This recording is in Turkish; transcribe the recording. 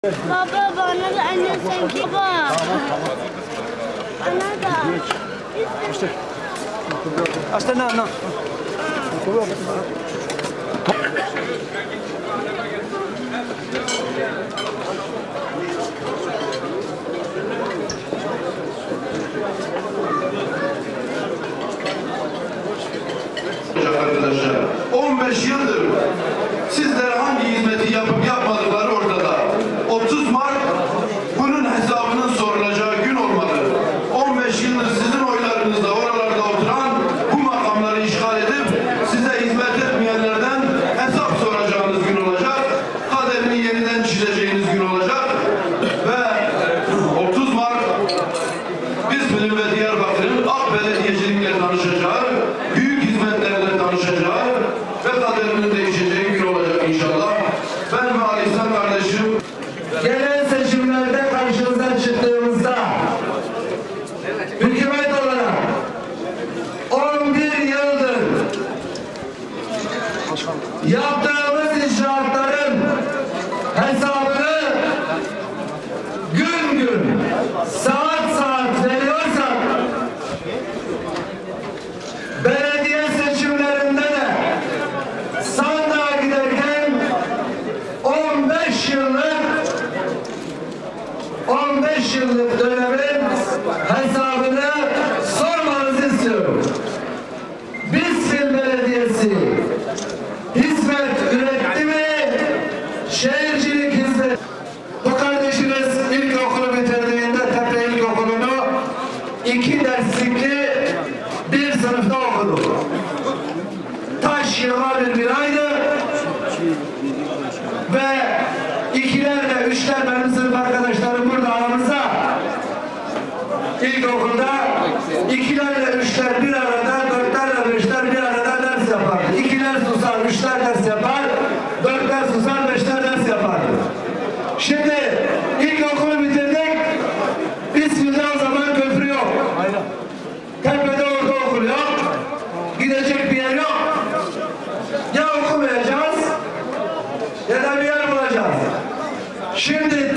Baba bana da anne sanki baba. Bana da. Hasta no. Arkadaşlar 15 yıldır sizlere hangi hizmeti yapıp yapmadıkları ortada. 30 Mart bunun hesabının sorulacağı gün olmalı. 15 yıldır sizin oylarınızla oralarda oturan bu makamları işgal edip size hizmet etmeyenlerden hesap soracağınız gün olacak. Kaderini yeniden çizeceğiniz gün olacak. Ve 30 Mart İzmir ve Diyarbakır'ın AK belediyecilikle tanışacağı, büyük hizmetlerle tanışacağı ve kaderinin değişeceği gün olacak inşallah. Ben ve Ali İhsan kardeşim genel seçimlerde karşınıza çıktığımızda hükümet olarak 11 yıldır yaptığımız icraatların hesabını gün gün, saat saat veriyorsak belediye seçimlerinde de sandığa giderken 15 yıllık dönemin hesabını sormanızı istiyorum. Bisfil Belediyesi hizmet üretti mi? Şehircilik hizmet. Bu kardeşiniz ilkokulu bitirdiğinde Tepe İlkokulu'nu 2 derslikli bir sınıfta okudu. Taş yığma bir binaydı ve ikilerle üçler benim sınıf arkadaşlarım burada aramızda ilkokulda ikilerle üçler bir arada, dörtlerle beşler bir arada ders yapardı. İkiler susar, üçler ders yapar, dörtler susar, beşler ders yapardı. Şimdi ilkokulu bitirdik, İzmir'de o zaman köprü yok. Tepe'de ortaokul yok, gidecek bir yer yok. Ya okumayacağız ya da bir yer bulacağız. Şimdi